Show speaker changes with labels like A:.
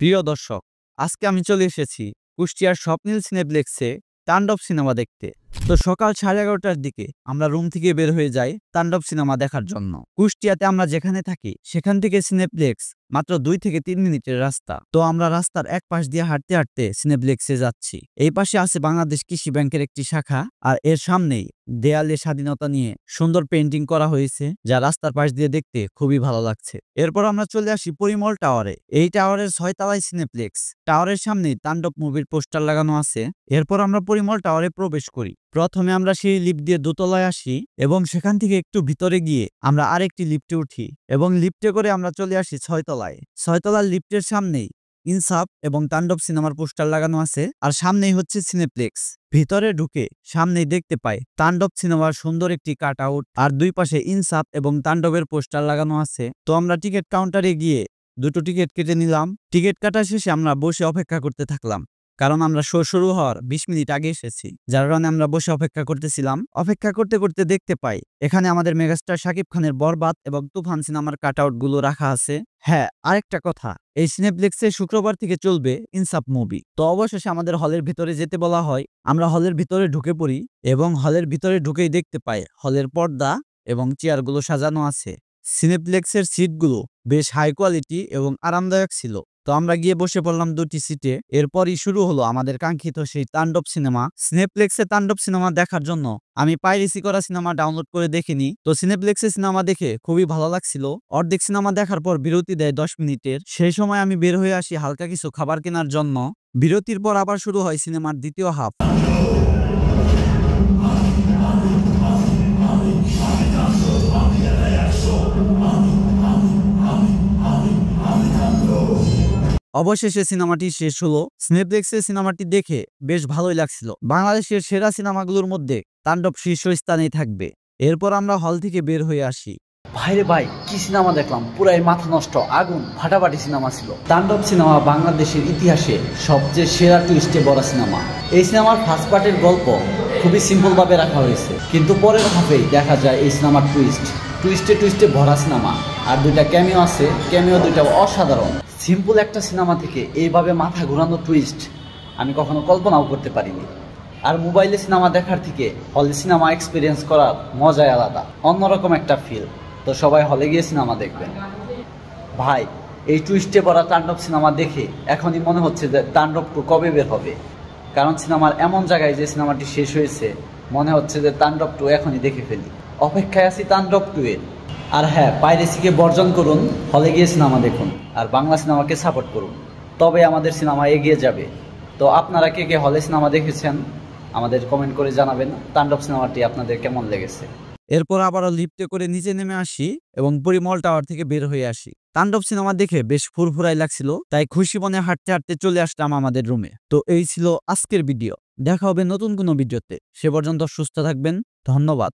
A: প্রিয় দর্শক, আজকে আমি চলে এসেছি কুষ্টিয়ার স্বপ্নিল সিনেপ্লেক্সে তাণ্ডব সিনেমা দেখতে। তো সকাল 11:30টার দিকে আমরা রুম থেকে বের হয়ে যাই তাণ্ডব সিনেমা দেখার জন্য। কুষ্টিয়াতে আমরা যেখানে থাকি সেখান থেকে সিনেপ্লেক্স মাত্র 2 থেকে 3 মিনিটের রাস্তা। তো আমরা রাস্তার এক পাশ দিয়ে হাঁটতে হাঁটতে সিনেপ্লেক্সে যাচ্ছি। এই পাশে আছে বাংলাদেশ কৃষি ব্যাংকের একটি শাখা, আর এর সামনেই দেয়ালে স্বাধীনতা নিয়ে সুন্দর পেন্টিং করা হয়েছে, যা রাস্তার পাশ দিয়ে দেখতে খুবই ভালো লাগছে। এরপর আমরা চলে আসি পরিমল টাওয়ারে। এই টাওয়ারের 6 তলায় সিনেপ্লেক্স। টাওয়ারের সামনে তাণ্ডব মুভির পোস্টার লাগানো আছে। এরপর আমরা পরিমল টাওয়ারে প্রবেশ করি। প্রথমে আমরা সেই লিফট দিয়ে দোতলায় আসি এবং সেখান থেকে একটু ভিতরে গিয়ে আমরা আরেকটি লিফটে উঠি এবং লিফটে করে আমরা চলে আসি 6 তলায়। 6 তলার লিফটের সামনেই ইনসাফ এবং তাণ্ডব সিনেমার পোস্টার লাগানো আছে, আর সামনেই হচ্ছে সিনেপ্লেক্স। ভিতরে ঢুকে সামনেই দেখতে পাই তাণ্ডব সিনেমার সুন্দর একটি কাট আউট, আর দুই পাশে ইনসাফ এবং তাণ্ডবের পোস্টার লাগানো আছে। তো আমরা টিকিট কাউন্টারে গিয়ে দুটো টিকিট কেটে নিলাম। টিকিট কাটা শেষে আমরা বসে অপেক্ষা করতে থাকলাম, কারণ আমরা শো শুরু হওয়ার 20 মিনিট আগে এসেছি, যার কারণে আমরা বসে অপেক্ষা করতেছিলাম। অপেক্ষা করতে করতে দেখতে পাই এখানে আমাদের মেগাস্টার শাকিব খানের বরবাদ এবং তুফান সিনেমার কাট আউট গুলো রাখা আছে। হ্যাঁ, আরেকটা কথা, এই সিনেপ্লেক্সে শুক্রবার থেকে চলবে ইনসাফ মুভি। তো অবশেষে আমাদের হলের ভিতরে যেতে বলা হয়। আমরা হলের ভিতরে ঢুকে পড়ি এবং হলের ভিতরে ঢুকেই দেখতে পাই হলের পর্দা এবং চেয়ারগুলো সাজানো আছে। সিনেপ্লেক্সের সিটগুলো বেশ হাই কোয়ালিটি এবং আরামদায়ক ছিল। তো আমরা গিয়ে বসে পড়লাম দুটি সিটে। এরপরই শুরু হলো আমাদের কাঙ্ক্ষিত সেই তাণ্ডব সিনেমা। সিনেপ্লেক্সে তাণ্ডব সিনেমা দেখার জন্য আমি পাইরেসি করা সিনেমা ডাউনলোড করে দেখিনি। তো সিনেপ্লেক্সে সিনেমা দেখে খুবই ভালো লাগছিল। অর্ধেক সিনেমা দেখার পর বিরতি দেয় 10 মিনিটের। সেই সময় আমি বের হয়ে আসি হালকা কিছু খাবার কেনার জন্য। বিরতির পর আবার শুরু হয় সিনেমার দ্বিতীয় হাফ। অবশেষে সিনেমাটি শেষ হলো। সিনেপ্লেক্সে সিনেমাটি দেখে বেশ ভালোই লাগছিল। বাংলাদেশের সেরা সিনেমাগুলোর মধ্যে তাণ্ডব শীর্ষস্থানেই থাকবে। এরপর আমরা হল থেকে বের হয়ে আসি।
B: ভাইরে ভাই, কি সিনেমা দেখলাম! পুরাই মাথা নষ্ট, আগুন ফাটাফাটি সিনেমা ছিল। তাণ্ডব সিনেমা বাংলাদেশের ইতিহাসে সবচেয়ে সেরা টুইস্টে ভরা সিনেমা। এই সিনেমার ফার্স্ট পার্টের গল্প খুবই সিম্পল ভাবে রাখা হয়েছে, কিন্তু পরের হাফেই দেখা যায় এই সিনেমার টুইস্টে ভরা সিনেমা। আর দুইটা ক্যামিও আছে, ক্যামিও দুইটা অসাধারণ। সিম্পল একটা সিনেমা থেকে এইভাবে মাথা ঘোরানো টুইস্ট আমি কখনো কল্পনাও করতে পারিনি। আর মোবাইলে সিনেমা দেখার থেকে হলে সিনেমা এক্সপিরিয়েন্স করার মজাই আলাদা, অন্যরকম একটা ফিল। তো সবাই হলে গিয়ে সিনেমা দেখবেন। ভাই, এই টুইস্টে ভরা তাণ্ডব সিনেমা দেখে এখনই মনে হচ্ছে যে তাণ্ডব 2 কবে বের হবে, কারণ সিনেমার এমন জায়গায় যে সিনেমাটি শেষ হয়েছে মনে হচ্ছে যে তাণ্ডব 2 এখনই দেখে ফেলি। অপেক্ষায় আছি তাণ্ডব 2 এর। আর হ্যাঁ, পাইরেসিকে বর্জন করুন, হলে গিয়ে সিনেমা দেখুন, আর বাংলা সিনেমাকে সাপোর্ট করুন, তবে আমাদের সিনেমা এগিয়ে যাবে। তো আপনারা কে কে হলে সিনেমা দেখেছেন আমাদের কমেন্ট করে জানাবেন তাণ্ডব সিনেমাটি আপনাদের কেমন লেগেছে।
A: এরপর আবারও লিফটে করে নিচে নেমে আসি এবং পরিমল টাওয়ার থেকে বের হয়ে আসি। তাণ্ডব সিনেমা দেখে বেশ ফুরফুরাই লাগছিল, তাই খুশি মনে হাঁটতে হাঁটতে চলে আসলাম আমাদের রুমে। তো এই ছিল আজকের ভিডিও। দেখা হবে নতুন কোনো ভিডিওতে। সে পর্যন্ত সুস্থ থাকবেন। ধন্যবাদ।